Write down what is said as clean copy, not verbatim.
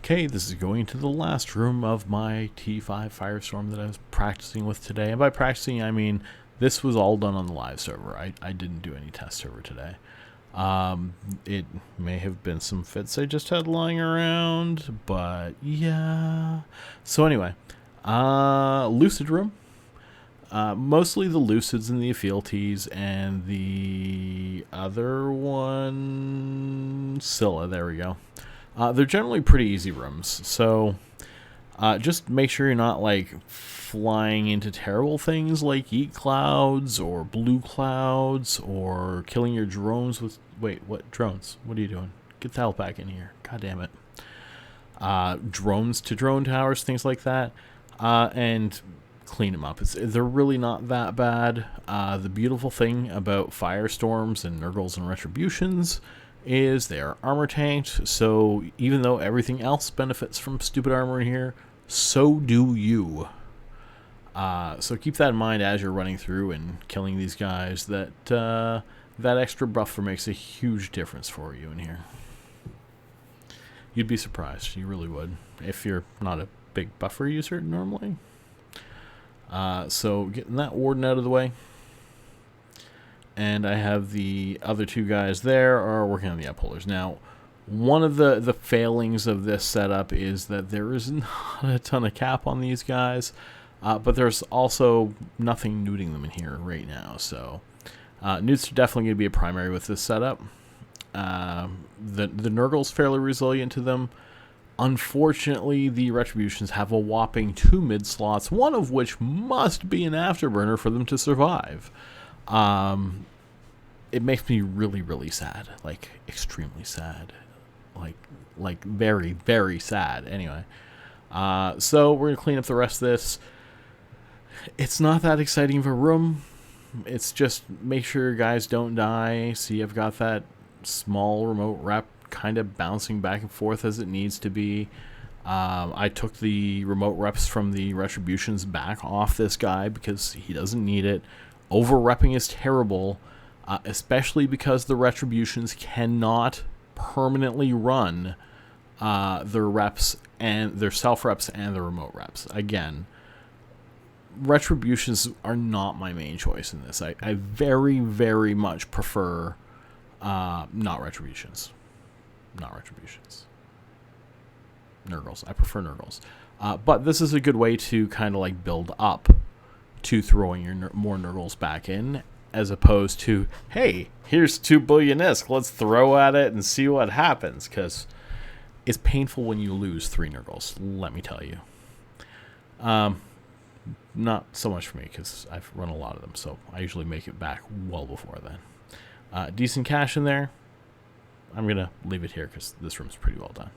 Okay, this is going to the last room of my T5 Firestorm that I was practicing with today. And by practicing, I mean this was all done on the live server. I didn't do any test server today. It may have been some fits I just had lying around, but yeah. So anyway, Lucid room. Mostly the lucids and the fealties and the other one, Scylla. There we go. They're generally pretty easy rooms, so just make sure you're not like flying into terrible things like eat clouds or blue clouds or killing your drones with... Wait, what drones? What are you doing? Get the hell back in here. God damn it. Drones to drone towers, things like that, and clean them up. They're really not that bad. The beautiful thing about Firestorms and Nergals and Retributions is they are armor tanked, so even though everything else benefits from stupid armor in here, so do you. So keep that in mind as you're running through and killing these guys, that that extra buffer makes a huge difference for you in here. You'd be surprised, you really would, if you're not a big buffer user normally. So getting that warden out of the way. And I have the other two guys there are working on the upholders. Now, one of the failings of this setup is that there is not a ton of cap on these guys, but there's also nothing neuting them in here right now. So neuts are definitely going to be a primary with this setup. The Nergal's fairly resilient to them. Unfortunately, the Retributions have a whopping 2 mid slots, one of which must be an afterburner for them to survive. It makes me really, really sad, like extremely sad, like very, very sad. Anyway, so we're gonna clean up the rest of this. It's not that exciting of a room. It's just make sure your guys don't die. See, I've got that small remote rep kind of bouncing back and forth as it needs to be. I took the remote reps from the Retributions back off this guy because he doesn't need it. Over-repping is terrible, especially because the Retributions cannot permanently run their reps and their self-reps and their remote reps. Again, Retributions are not my main choice in this. I very, very much prefer not Retributions. Not Retributions. Nergals. I prefer Nergals. But this is a good way to kind of like build up to throwing your more Nergals back in, as opposed to, hey, here's 2 billion ISK, let's throw at it and see what happens, because it's painful when you lose 3 Nergals, let me tell you. Not so much for me, because I've run a lot of them, so I usually make it back well before then. Decent cash in there. I'm going to leave it here, because this room's pretty well done.